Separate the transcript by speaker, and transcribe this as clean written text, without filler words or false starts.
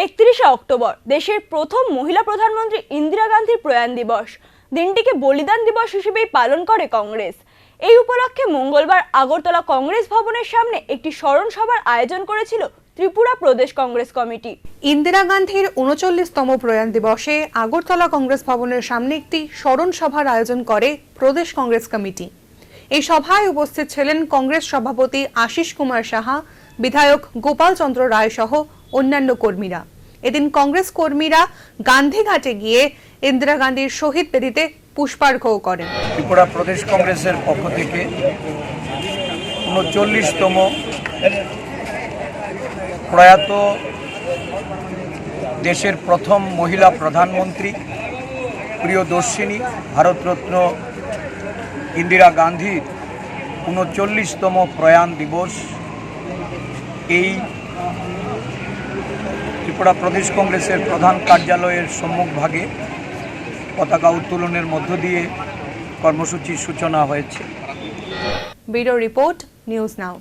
Speaker 1: 31শে October দেশের প্রথম মহিলা প্রধানমন্ত্রী ইন্দিরা গান্ধীর প্রয়াণ দিবস। দিনটিকে বলিদান দিবস হিসেবেই পালন করে কংগ্রেস। এই উপলক্ষে মঙ্গলবার আগরতলা কংগ্রেস ভবনের সামনে একটি স্মরণ সভার আয়োজন করেছিল ত্রিপুরা প্রদেশ কংগ্রেস কমিটি।
Speaker 2: ইন্দিরা গান্ধীর ৩৯তম প্রয়াণ দিবসে আগরতলা কংগ্রেস ভবনের সামনে একটি স্মরণ সভার আয়োজন করে প্রদেশ কংগ্রেস কমিটি। এই সভায় উপস্থিত ছিলেন কংগ্রেস সভাপতি আশিস কুমার সাহা, বিধায়ক গোপাল চন্দ্র রায় সহ অন্যান্য কর্মীরা। এদিন কংগ্রেস কর্মীরা গান্ধীঘাটে গিয়ে ইন্দিরা গান্ধীর শহীদ বেদিতে পুষ্পার্ঘ্য করেন।
Speaker 3: ত্রিপুরা প্রদেশ কংগ্রেসের পক্ষ থেকে ৩৯তম প্রয়াত দেশের প্রথম মহিলা প্রধানমন্ত্রী প্রিয়দর্শিনী ভারতরত্ন ইন্দিরা গান্ধীর ৩৯তম প্রয়াণ দিবস এই ত্রিপুরা প্রদেশ কংগ্রেসের প্রধান কার্যালয়ের সম্মুখভাগে পতাকা উত্তোলনের মধ্য দিয়ে কর্মসূচির সূচনা হয়েছে।
Speaker 2: Bureau report, news now.